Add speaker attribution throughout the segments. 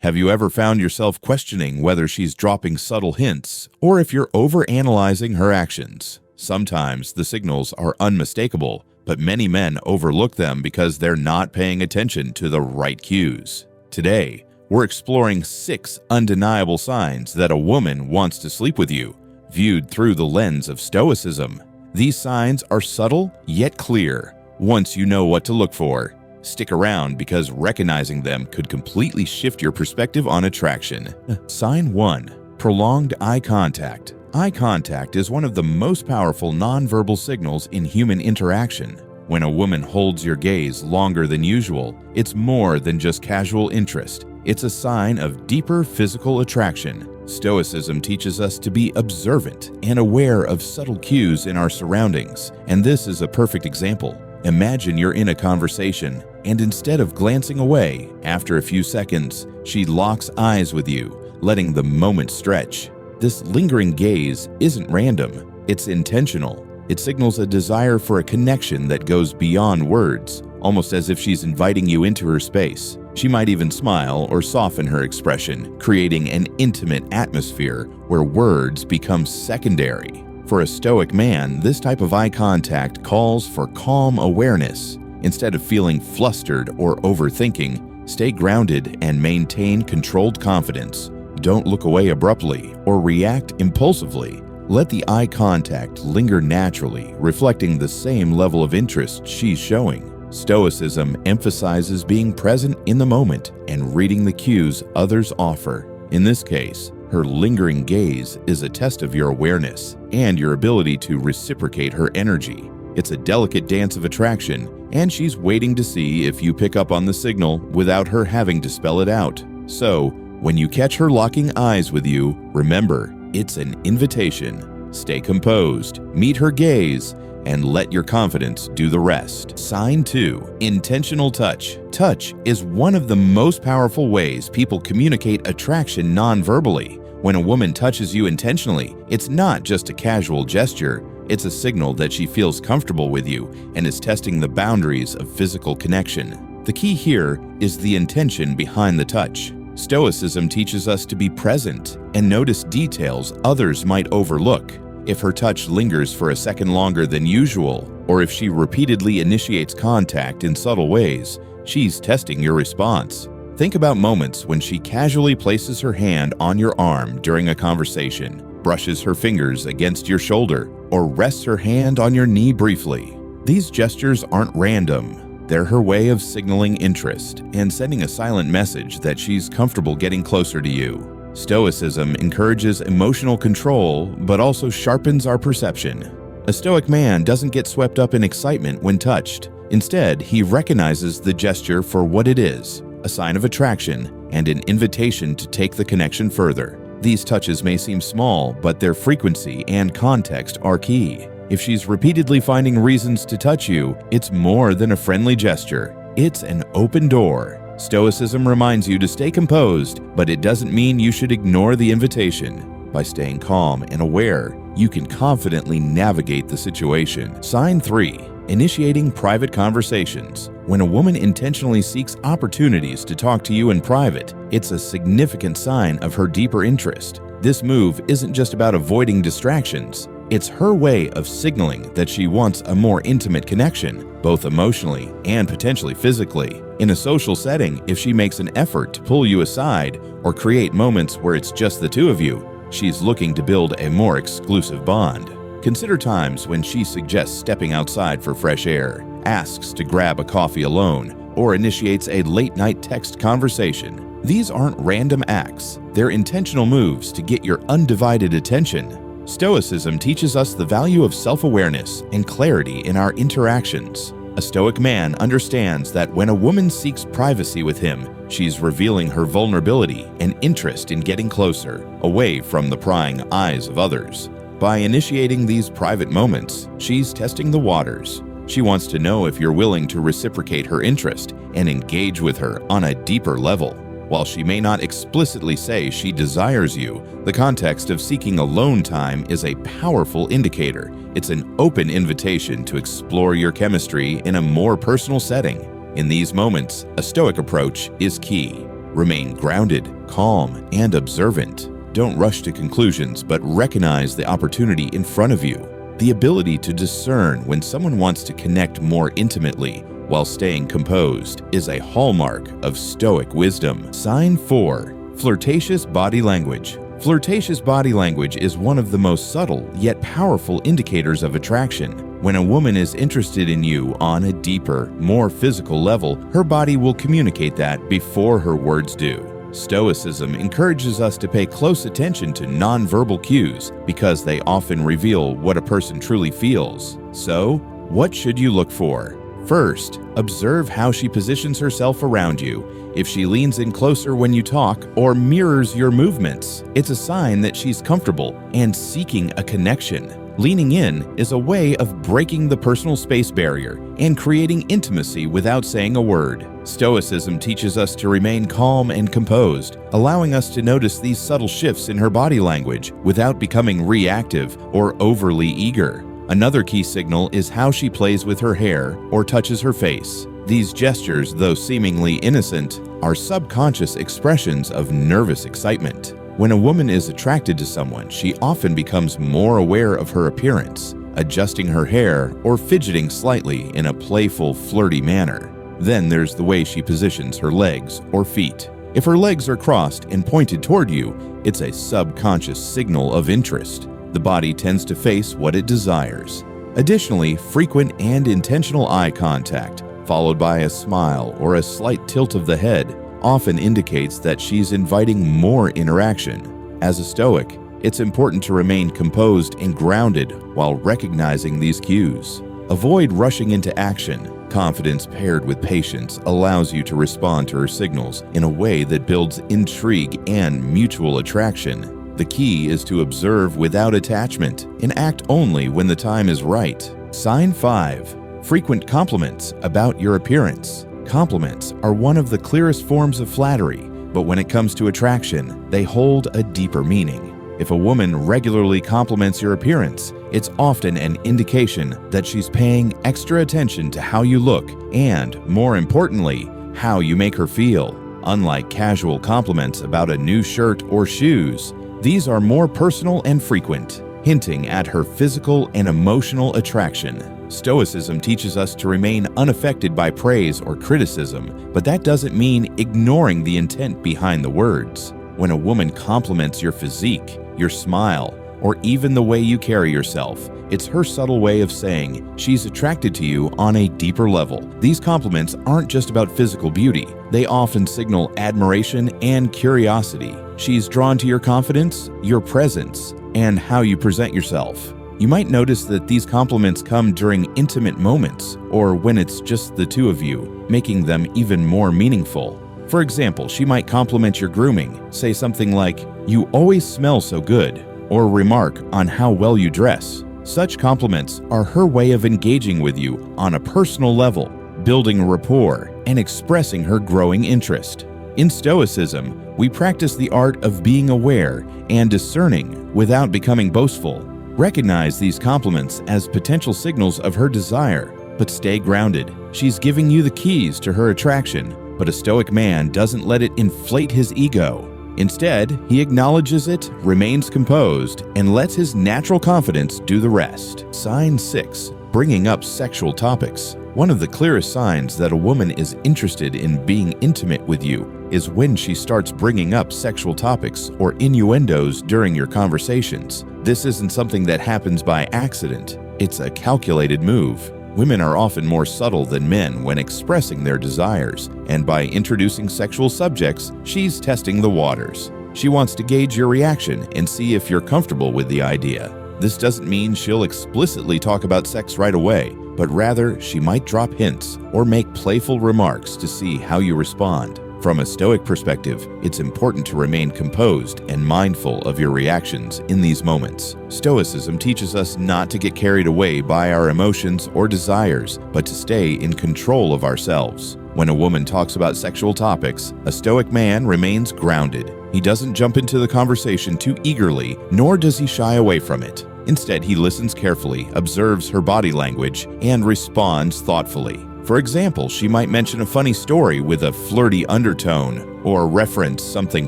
Speaker 1: Have you ever found yourself questioning whether she's dropping subtle hints or if you're overanalyzing her actions? Sometimes the signals are unmistakable, but many men overlook them because they're not paying attention to the right cues. Today, we're exploring 6 undeniable signs that a woman wants to sleep with you, viewed through the lens of Stoicism. These signs are subtle yet clear once you know what to look for. Stick around because recognizing them could completely shift your perspective on attraction. Sign 1. Prolonged eye contact. Eye contact is one of the most powerful nonverbal signals in human interaction. When a woman holds your gaze longer than usual, it's more than just casual interest. It's a sign of deeper physical attraction. Stoicism teaches us to be observant and aware of subtle cues in our surroundings, and this is a perfect example. Imagine you're in a conversation, and instead of glancing away, after a few seconds, she locks eyes with you, letting the moment stretch. This lingering gaze isn't random, it's intentional. It signals a desire for a connection that goes beyond words, almost as if she's inviting you into her space. She might even smile or soften her expression, creating an intimate atmosphere where words become secondary. For a Stoic man, this type of eye contact calls for calm awareness. Instead of feeling flustered or overthinking, stay grounded and maintain controlled confidence. Don't look away abruptly or react impulsively. Let the eye contact linger naturally, reflecting the same level of interest she's showing. Stoicism emphasizes being present in the moment and reading the cues others offer. In this case, her lingering gaze is a test of your awareness and your ability to reciprocate her energy. It's a delicate dance of attraction, and she's waiting to see if you pick up on the signal without her having to spell it out. So, when you catch her locking eyes with you, remember, it's an invitation. Stay composed, meet her gaze, and let your confidence do the rest. Sign 2. Intentional touch. Touch is one of the most powerful ways people communicate attraction non-verbally. When a woman touches you intentionally, it's not just a casual gesture, it's a signal that she feels comfortable with you and is testing the boundaries of physical connection. The key here is the intention behind the touch. Stoicism teaches us to be present and notice details others might overlook. If her touch lingers for a second longer than usual, or if she repeatedly initiates contact in subtle ways, she's testing your response. Think about moments when she casually places her hand on your arm during a conversation, brushes her fingers against your shoulder, or rests her hand on your knee briefly. These gestures aren't random. They're her way of signaling interest and sending a silent message that she's comfortable getting closer to you. Stoicism encourages emotional control, but also sharpens our perception. A Stoic man doesn't get swept up in excitement when touched. Instead, he recognizes the gesture for what it is, a sign of attraction and an invitation to take the connection further. These touches may seem small, but their frequency and context are key. If she's repeatedly finding reasons to touch you, it's more than a friendly gesture. It's an open door. Stoicism reminds you to stay composed, but it doesn't mean you should ignore the invitation. By staying calm and aware, you can confidently navigate the situation. Sign 3. Initiating private conversations. When a woman intentionally seeks opportunities to talk to you in private, it's a significant sign of her deeper interest. This move isn't just about avoiding distractions. It's her way of signaling that she wants a more intimate connection, both emotionally and potentially physically. In a social setting, if she makes an effort to pull you aside or create moments where it's just the two of you, she's looking to build a more exclusive bond. Consider times when she suggests stepping outside for fresh air, asks to grab a coffee alone, or initiates a late-night text conversation. These aren't random acts. They're intentional moves to get your undivided attention. Stoicism teaches us the value of self-awareness and clarity in our interactions. A Stoic man understands that when a woman seeks privacy with him, she's revealing her vulnerability and interest in getting closer, away from the prying eyes of others. By initiating these private moments, she's testing the waters. She wants to know if you're willing to reciprocate her interest and engage with her on a deeper level. While she may not explicitly say she desires you, the context of seeking alone time is a powerful indicator. It's an open invitation to explore your chemistry in a more personal setting. In these moments, a Stoic approach is key. Remain grounded, calm, and observant. Don't rush to conclusions, but recognize the opportunity in front of you. The ability to discern when someone wants to connect more intimately while staying composed is a hallmark of Stoic wisdom. Sign 4. Flirtatious body language. Flirtatious body language is one of the most subtle yet powerful indicators of attraction. When a woman is interested in you on a deeper, more physical level, her body will communicate that before her words do. Stoicism encourages us to pay close attention to nonverbal cues because they often reveal what a person truly feels. So, what should you look for? First, observe how she positions herself around you. If she leans in closer when you talk or mirrors your movements, it's a sign that she's comfortable and seeking a connection. Leaning in is a way of breaking the personal space barrier and creating intimacy without saying a word. Stoicism teaches us to remain calm and composed, allowing us to notice these subtle shifts in her body language without becoming reactive or overly eager. Another key signal is how she plays with her hair or touches her face. These gestures, though seemingly innocent, are subconscious expressions of nervous excitement. When a woman is attracted to someone, she often becomes more aware of her appearance, adjusting her hair or fidgeting slightly in a playful, flirty manner. Then there's the way she positions her legs or feet. If her legs are crossed and pointed toward you, it's a subconscious signal of interest. The body tends to face what it desires. Additionally, frequent and intentional eye contact, followed by a smile or a slight tilt of the head, often indicates that she's inviting more interaction. As a Stoic, it's important to remain composed and grounded while recognizing these cues. Avoid rushing into action. Confidence paired with patience allows you to respond to her signals in a way that builds intrigue and mutual attraction. The key is to observe without attachment and act only when the time is right. Sign 5. Frequent compliments about your appearance. Compliments are one of the clearest forms of flattery, but when it comes to attraction, they hold a deeper meaning. If a woman regularly compliments your appearance, it's often an indication that she's paying extra attention to how you look and, more importantly, how you make her feel. Unlike casual compliments about a new shirt or shoes, these are more personal and frequent, hinting at her physical and emotional attraction. Stoicism teaches us to remain unaffected by praise or criticism, but that doesn't mean ignoring the intent behind the words. When a woman compliments your physique, your smile, or even the way you carry yourself, it's her subtle way of saying she's attracted to you on a deeper level. These compliments aren't just about physical beauty. They often signal admiration and curiosity. She's drawn to your confidence, your presence, and how you present yourself. You might notice that these compliments come during intimate moments or when it's just the two of you, making them even more meaningful. For example, she might compliment your grooming, say something like, "You always smell so good," or remark on how well you dress. Such compliments are her way of engaging with you on a personal level, building a rapport, and expressing her growing interest. In Stoicism, we practice the art of being aware and discerning without becoming boastful. Recognize these compliments as potential signals of her desire, but stay grounded. She's giving you the keys to her attraction, but a Stoic man doesn't let it inflate his ego. Instead, he acknowledges it, remains composed, and lets his natural confidence do the rest. Sign 6. Bringing up sexual topics. One of the clearest signs that a woman is interested in being intimate with you is when she starts bringing up sexual topics or innuendos during your conversations. This isn't something that happens by accident. It's a calculated move. Women are often more subtle than men when expressing their desires, and by introducing sexual subjects, she's testing the waters. She wants to gauge your reaction and see if you're comfortable with the idea. This doesn't mean she'll explicitly talk about sex right away, but rather she might drop hints or make playful remarks to see how you respond. From a Stoic perspective, it's important to remain composed and mindful of your reactions in these moments. Stoicism teaches us not to get carried away by our emotions or desires, but to stay in control of ourselves. When a woman talks about sexual topics, a Stoic man remains grounded. He doesn't jump into the conversation too eagerly, nor does he shy away from it. Instead, he listens carefully, observes her body language, and responds thoughtfully. For example, she might mention a funny story with a flirty undertone, or reference something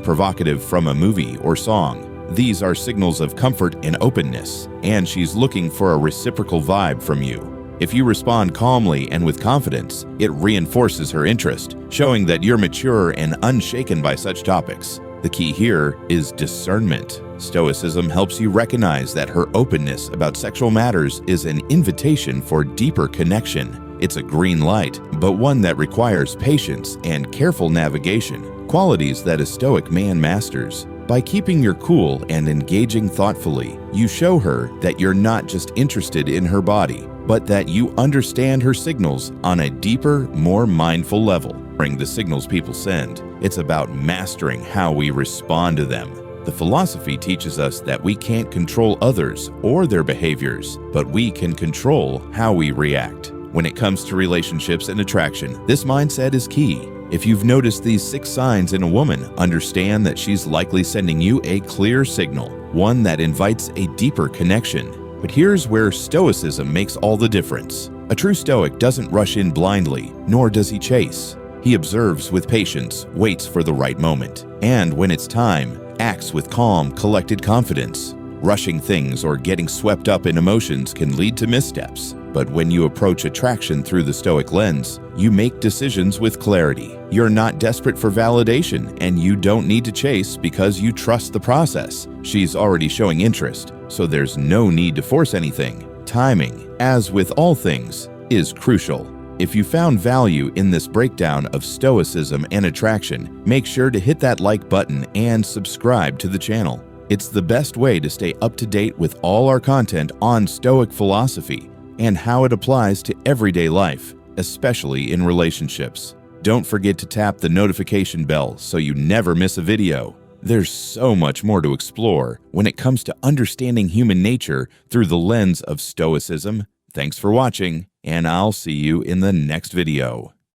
Speaker 1: provocative from a movie or song. These are signals of comfort and openness, and she's looking for a reciprocal vibe from you. If you respond calmly and with confidence, it reinforces her interest, showing that you're mature and unshaken by such topics. The key here is discernment. Stoicism helps you recognize that her openness about sexual matters is an invitation for deeper connection. It's a green light, but one that requires patience and careful navigation, qualities that a Stoic man masters. By keeping your cool and engaging thoughtfully, you show her that you're not just interested in her body, but that you understand her signals on a deeper, more mindful level. Bring the signals people send. It's about mastering how we respond to them. The philosophy teaches us that we can't control others or their behaviors, but we can control how we react. When it comes to relationships and attraction, this mindset is key. If you've noticed these 6 signs in a woman, understand that she's likely sending you a clear signal, one that invites a deeper connection. But here's where Stoicism makes all the difference. A true Stoic doesn't rush in blindly, nor does he chase. He observes with patience, waits for the right moment, and when it's time, acts with calm, collected confidence. Rushing things or getting swept up in emotions can lead to missteps. But when you approach attraction through the Stoic lens, you make decisions with clarity. You're not desperate for validation, and you don't need to chase because you trust the process. She's already showing interest, so there's no need to force anything. Timing, as with all things, is crucial. If you found value in this breakdown of Stoicism and attraction, make sure to hit that like button and subscribe to the channel. It's the best way to stay up to date with all our content on Stoic philosophy and how it applies to everyday life, especially in relationships. Don't forget to tap the notification bell so you never miss a video. There's so much more to explore when it comes to understanding human nature through the lens of Stoicism. Thanks for watching, and I'll see you in the next video.